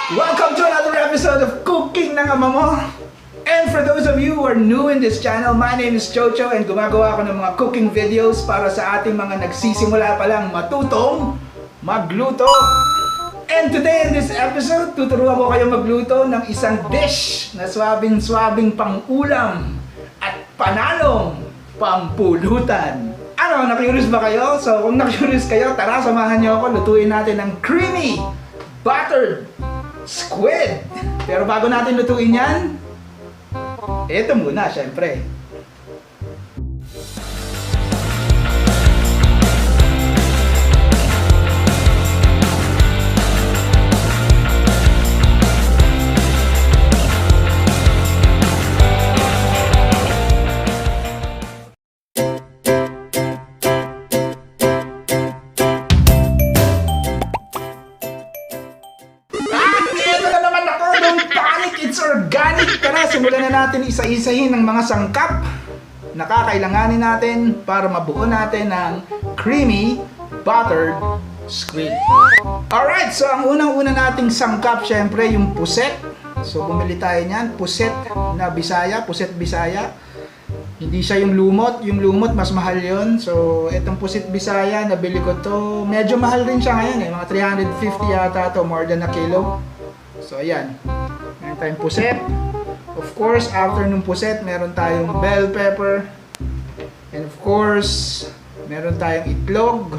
Welcome to another episode of Cooking ng Ama Mo. And for those of you who are new in this channel, my name is Chocho and gumagawa ako ng mga cooking videos para sa ating mga nagsisimula pa lang matutong magluto. And today in this episode, tuturuan ko kayo magluto ng isang dish na swabing-swabing pang-ulam at panalong pampulutan. Ano, na-curious ba kayo? So kung na-curious kayo, tara samahan niyo ako, lutuin natin ng creamy, buttered squid. Pero bago natin lutuin yan, ito muna, syempre. It's organic! Tara, simulan na natin isa-isahin ng mga sangkap na kakailanganin natin para mabuo natin ng creamy, buttered squid. Alright, so ang unang-una nating sangkap, syempre, yung puset. So, bumili tayo niyan. Puset na Bisaya, puset Bisaya. Hindi siya yung lumot. Yung lumot, mas mahal yon. So, itong puset Bisaya, nabili ko to. Medyo mahal rin siya ngayon eh. Mga 350 yata to, more than a kilo. So, ayan. Meron tayong puset. Of course, after nung puset, meron tayong bell pepper. And of course, meron tayong itlog.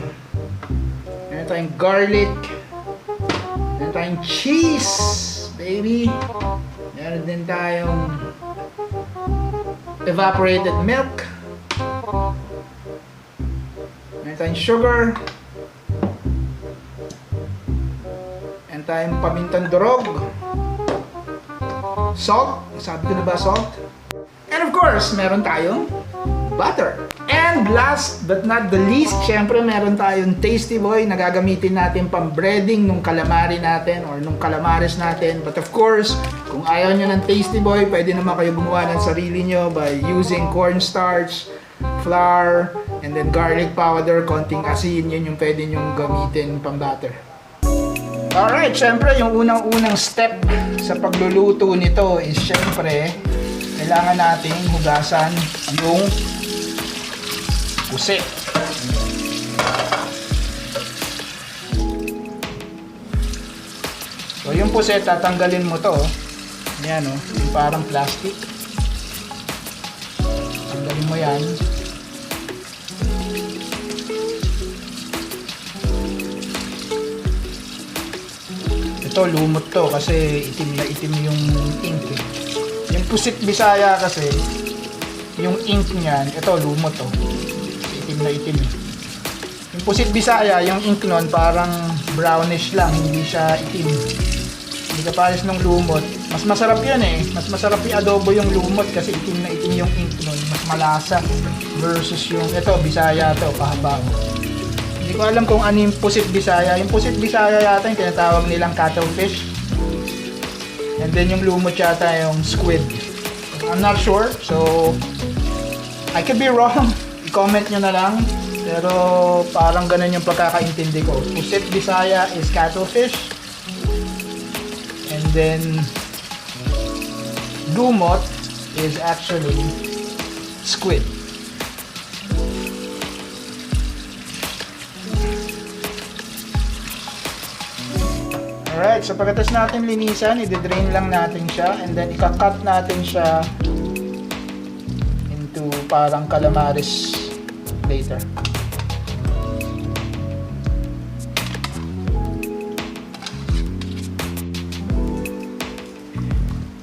Meron tayong garlic. Meron tayong cheese, baby. Meron din tayong evaporated milk. Meron tayong sugar. Meron tayong pamintang durog. Salt. Sabi ko na ba salt? And of course, meron tayong butter. And last but not the least, syempre meron tayong Tasty Boy na gagamitin natin pang breading nung calamari natin or nung calamares natin. But of course, kung ayaw nyo ng Tasty Boy, pwede naman kayo gumawa ng sarili nyo by using cornstarch, flour, and then garlic powder, konting asin. Yun yung pwede nyong gamitin pang batter. Alright, syempre yung unang-unang step sa pagluluto nito is syempre kailangan nating hugasan yung puset. So yung puset, tatanggalin mo to. Yan o, yung parang plastic. Tanggalin mo yan. Ito, lumot to kasi itim na itim yung ink eh. Yung pusit Bisaya kasi, yung ink niyan, ito lumot to. Itim na itim eh. Yung pusit Bisaya, yung ink nun parang brownish lang, hindi siya itim. Hindi ka pares ng lumot. Mas masarap yun eh. Mas masarap yung adobo yung lumot kasi itim na itim yung ink nun. Mas malasa versus yung, ito, Bisaya to, pahaba. Hindi ko alam kung ano yung pusit Bisaya. Yung pusit Bisaya yata yung tinatawag nilang cuttlefish. And then yung lumot yata yung squid. I'm not sure. So, I could be wrong. I-comment nyo na lang. Pero parang ganun yung pagkakaintindi ko. Pusit Bisaya is cuttlefish. And then lumot is actually squid. Alright, so pagkatapos natin linisan, i-drain lang natin siya and then ika-cut natin siya into parang calamares later.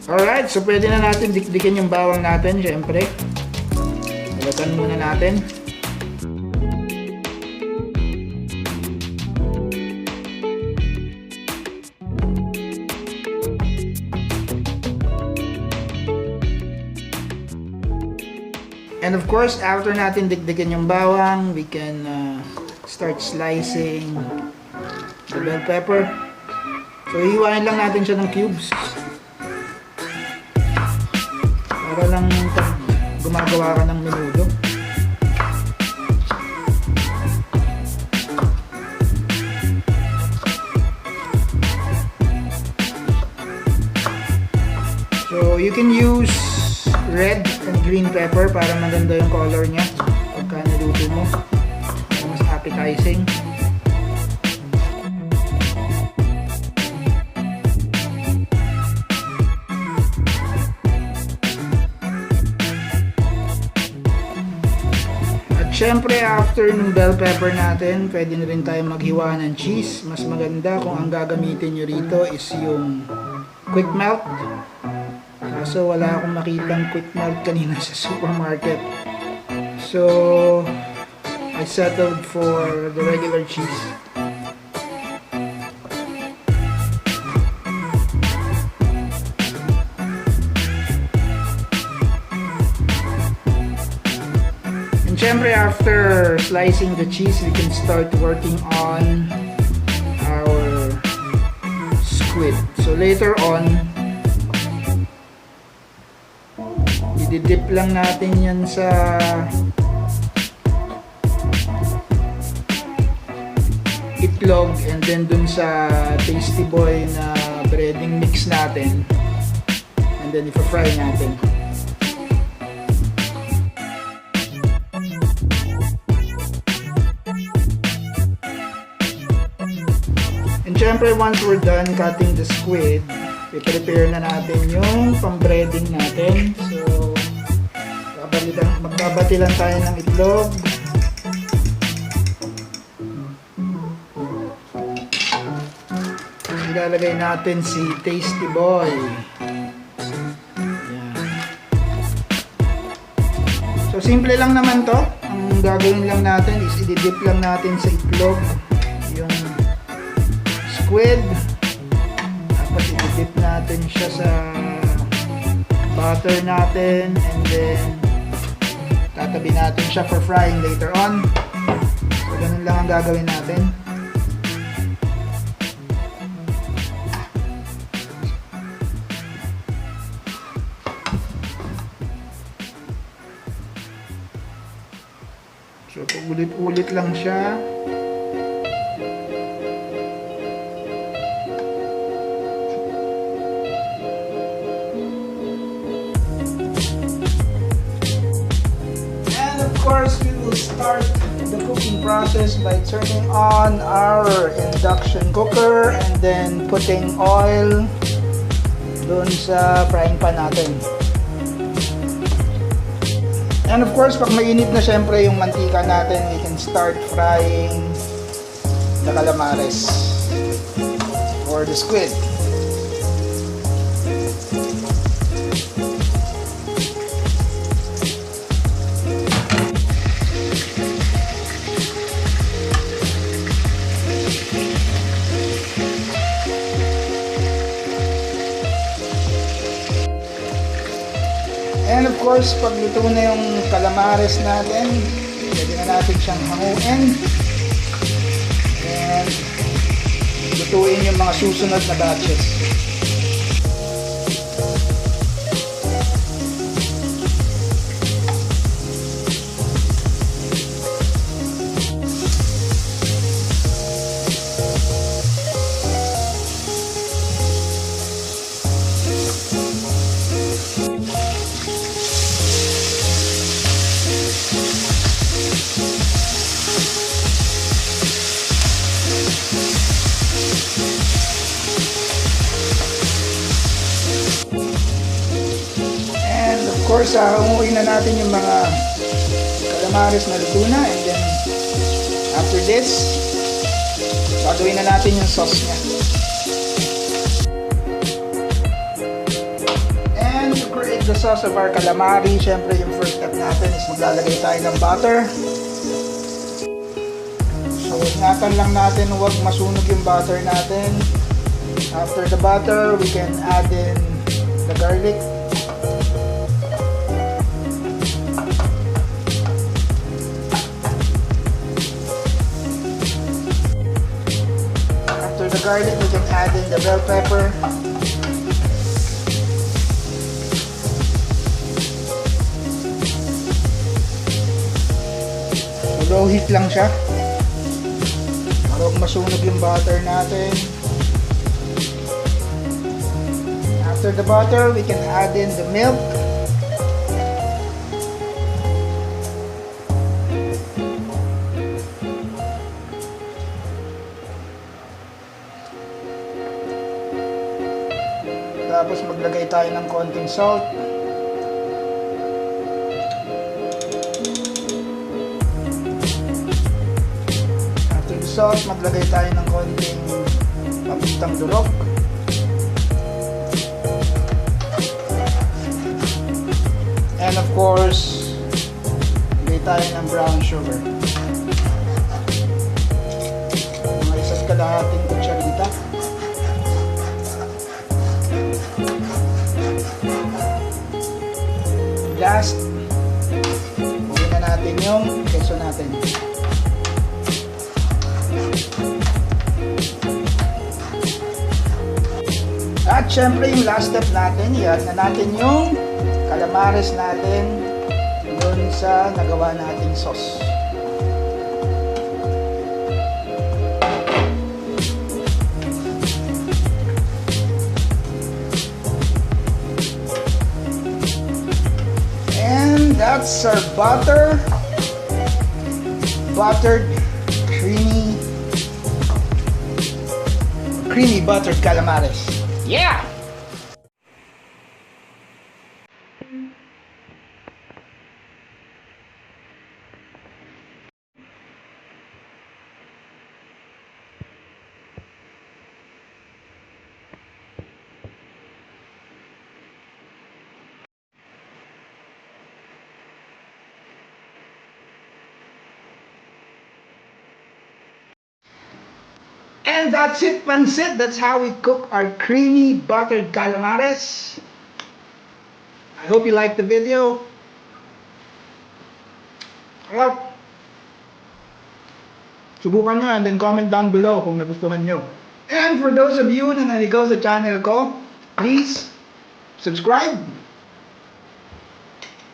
Alright, so pwede na natin dikdikin yung bawang natin, syempre. Lagatan muna natin. And of course, after natin dikdikin yung bawang, we can start slicing the bell pepper. So, hihiwain lang natin siya ng cubes. Para lang gumagawa ka ng menudo. So you can use red and green pepper para maganda yung color niya pagka niluto mo. Mas appetizing. Siyempre, after ng bell pepper natin, pwede na rin tayo maghiwa ng cheese. Mas maganda kung ang gagamitin nyo rito is yung quick melt. Kaso wala akong makitang quick melt kanina sa supermarket. So, I settled for the regular cheese. Siyempre, after slicing the cheese, we can start working on our squid. So later on, i-dip lang natin yan sa itlog and then dun sa Tasty Boy na breading mix natin, and then ipa-fry natin. Siyempre, once we're done cutting the squid, i-prepare na natin yung pang-breading natin. So, magbabati lang tayo ng itlog. Ilalagay natin si Tasty Boy. Yan. So, simple lang naman to. Ang gagawin lang natin is i-dip lang natin sa itlog yung squid, tapos i-dip natin siya sa butter natin, and then tatabi natin siya for frying later on. So ganun lang ang gagawin natin. So ulit-ulit lang siya. Of course, we will start the cooking process by turning on our induction cooker and then putting oil dun sa frying pan natin. And of course, pag mainit na syempre yung mantika natin, we can start frying the calamares or the squid. And of course, pag luto na yung calamares natin, pwede na natin siyang hanguin. And lutuin yung mga susunod na batches. Of course, umuwi na natin yung mga calamares na luto na, and then after this, gagawin na natin yung sauce niya. And to create the sauce of our calamari, syempre yung first step natin is maglalagay tayo ng butter. So ingatan lang natin huwag masunog yung butter natin. After the butter, we can add in the garlic. The garlic, we can add in the bell pepper. So low heat lang siya para huwag masunog yung butter natin. After After the butter, we can add in the milk. Tapos maglagay tayo ng konting salt. After the salt, maglagay tayo ng konting papitang durog. And of course, maglagay tayo ng brown sugar. Mga isa't kalahating kutsarita. Last, huwag na natin yung keso natin. At syempre yung last step natin, i-add na natin yung calamares natin dun sa nagawa nating sauce. That's our buttered creamy buttered calamares. Yeah! And that's it, Pansit. That's how we cook our creamy buttered calamares. I hope you liked the video. Well, subukan nyo and then comment down below kung nagustuhan nyo. And for those of you na naligaw sa channel ko, please subscribe.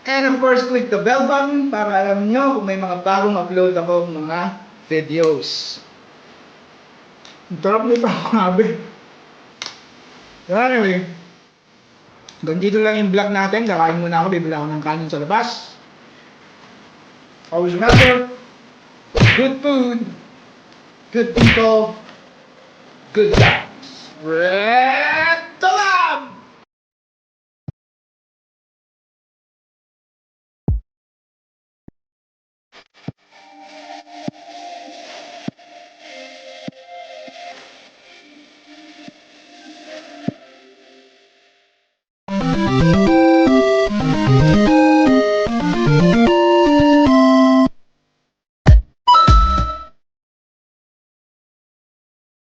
And of course, click the bell button para alam nyo kung may mga bagong upload ako mga videos. Ang sarap nito, grabe. Anyway, hanggang dito lang yung vlog natin. Kakain muna ako, bibili ako ng kanin sa labas. Always remember, good food, good people, good times. Red Talam!